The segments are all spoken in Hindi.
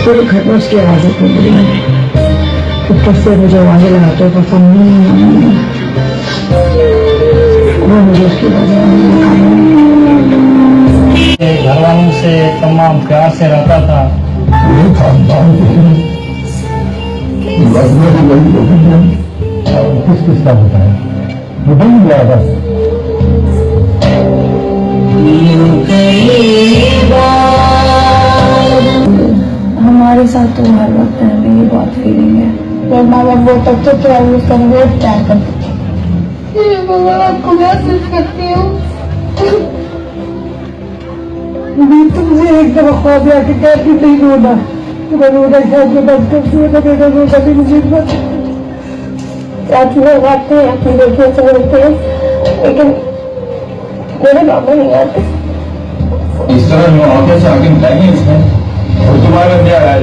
पूरे घर में उसकी आवाजें घूम रही हैं। ऊपर से मुझे आवाजें लगाते हुए पसंद नहीं, वो मुझे उसकी घर वालों से तमाम प्यार से रहता था। किस का होता है वो बन गया बस। हमारे साथ तो हर वक्त मेरी बहुत फीलिंग है। जब माँ बाप वो तब तो क्या उसका वेट क्या करती थी। आपको मैसेज करती हूँ। तुमसे एक दफा ख्वाब आके कहती नहीं रोना, तो मैं रोना शायद में बंद करती हूँ, तो मेरा रोना भी मुझे आप लोग आते हैं अपनी लड़कियों से मिलते हैं, लेकिन मेरे मामा नहीं आते। इस तरह जो आगे से आगे मिलाएंगे इसमें और तुम्हारा क्या है।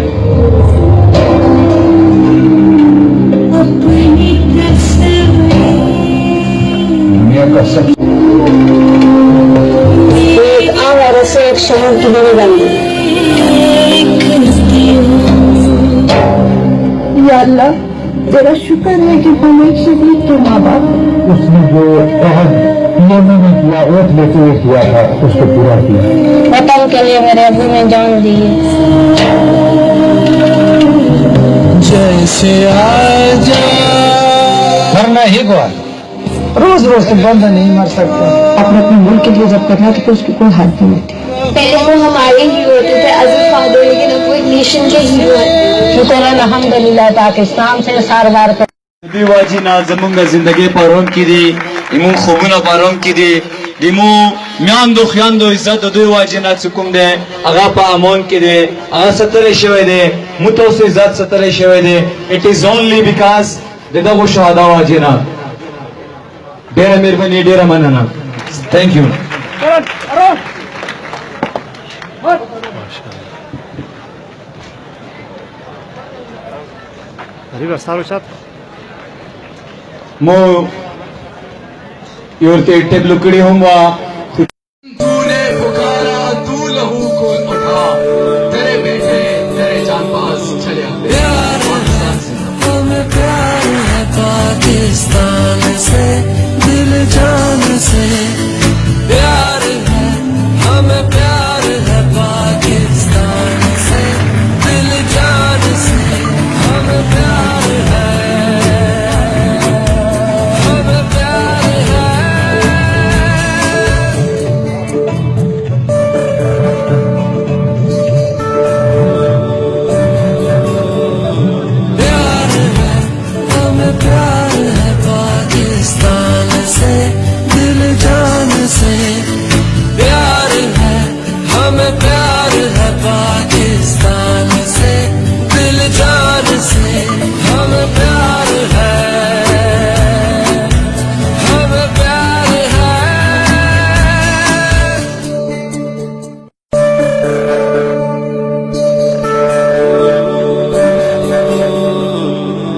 दुनिया का सब एक आवारा से एक शहर की बड़ी बंदी। या अल्लाह, तेरा शुक्र है कि हम एक शहीद के माँ बाप। उसने जो ने किया वोट लेते हुए किया था उसको पूरा किया। वतन के लिए मेरे अबू ने जान दी। जैसे आजा मरना ही को रोज रोज तो बंदा नहीं मर सकता। अपने अपने मुल्क के लिए जब करना तो उसकी कोई हद नहीं होती। पहले वो हमारे हीरो होते थे अजीज फादर, लेकिन अब वो एक नेशन के हीरो है। शुक्र है अल्हम्दुलिल्लाह पाकिस्तान से सारवार कर वाजी ना जमुंगा जिंदगी पारोम की दी इमू खूबना पारोम की दी इमू म्यांदो ख्यान्दो इज्जत दो वाजी ना चुकुम दे अगा पा अमोन की दे अगा सतरे शवे दे मुतो से इज्जत सतरे शवे दे। इट इज ओनली बिकॉज देदा वो शहादा वाजी ना डेरा मेहरबानी डेरा मनना। Thank you. मो योरते टेप लुकड़ी होंगा तूने पुकारा तू लहू को उठा तेरे बेटे तेरे जानबाज चले हमें प्यार है पाकिस्तान से दिल जान से प्यार है हमें प्यार है पाकिस्तान से दिल जान से हमें प्यार है हमें प्यार है प्यार है हमें प्यार है पाकिस्तान से दिल जान से प्यार है हमें प्यार है पाकिस्तान से दिल जान से हमें प्यार है हमें प्यार है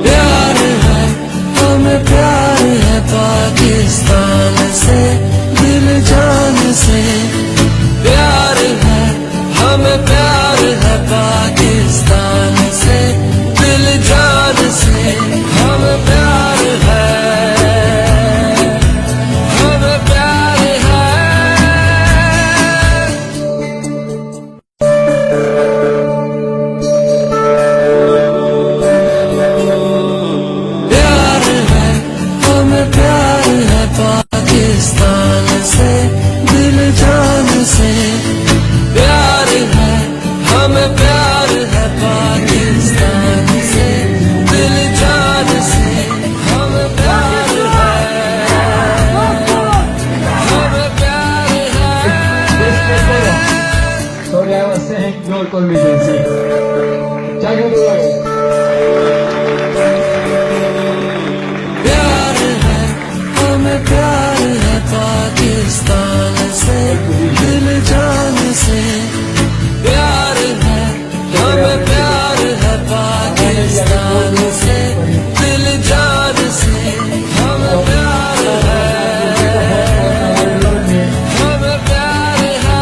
प्यार है हमें प्यार है पाकिस्तान से दिल जान से प्यार है हमें प्यार है पाकिस्तान से दिल जान से हमें प्यार है हमें प्यार है प्यार है हमें प्यार है पाकिस्तान से दिल जान से प्यार है हमें प्यार है पाकिस्तान से दिल जान से हमें प्यार है हमें प्यार है Sorry, I was saying don't call me Jinsi. प्यार है हमें प्यार है पाकिस्तान से दिल जान से प्यार है हमें प्यार है पाकिस्तान से दिल जान से हमें प्यार है हमें प्यार है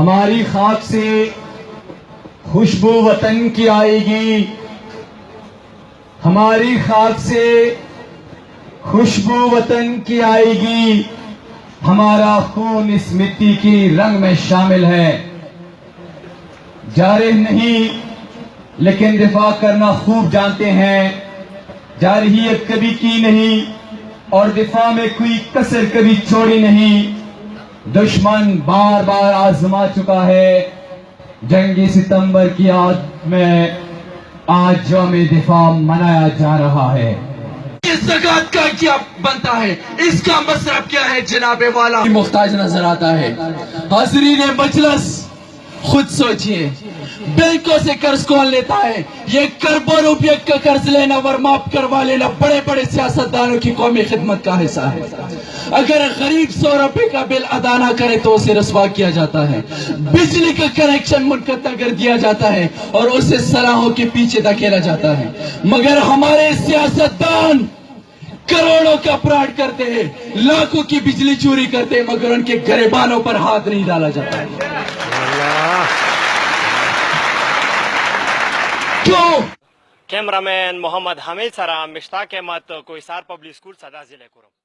हमारी खाक से खुशबू वतन की आएगी हमारी खाक से खुशबू वतन की आएगी हमारा खून इस मिट्टी की रंग में शामिल है जारिह नहीं लेकिन दिफा करना खूब जानते हैं जारहियत कभी की नहीं और दिफा में कोई कसर कभी छोड़ी नहीं दुश्मन बार बार आजमा चुका है जंगी सितंबर की याद में आज यौम दिफा मनाया जा रहा है इस ज़कात का क्या बनता है इसका मसरफ क्या है जनाबे वाला मुख्ताज नजर आता है हाज़रीन मजलिस खुद सोचिए बैंकों से कर्ज कौन लेता है ये करोड़ों रुपये का कर्ज लेना वर माफ करवा लेना बड़े बड़े सियासतदानों की कौमी खिदमत का हिस्सा है अगर गरीब 100 रुपए का बिल अदा ना करे तो उसे रस्वा किया जाता है बिजली का कनेक्शन मुनक़ता कर दिया जाता है और उसे सलाहों के पीछे धकेला जाता है मगर हमारे सियासतदान करोड़ों का अपराध करते हैं लाखों की बिजली चोरी करते हैं मगर उनके गरीबानों पर हाथ नहीं डाला जाता है क्यों कैमरामैन मोहम्मद हामिद सरा मिश्ताक अहमद कोई सार पब्लिक स्कूल सदा जिले कोरम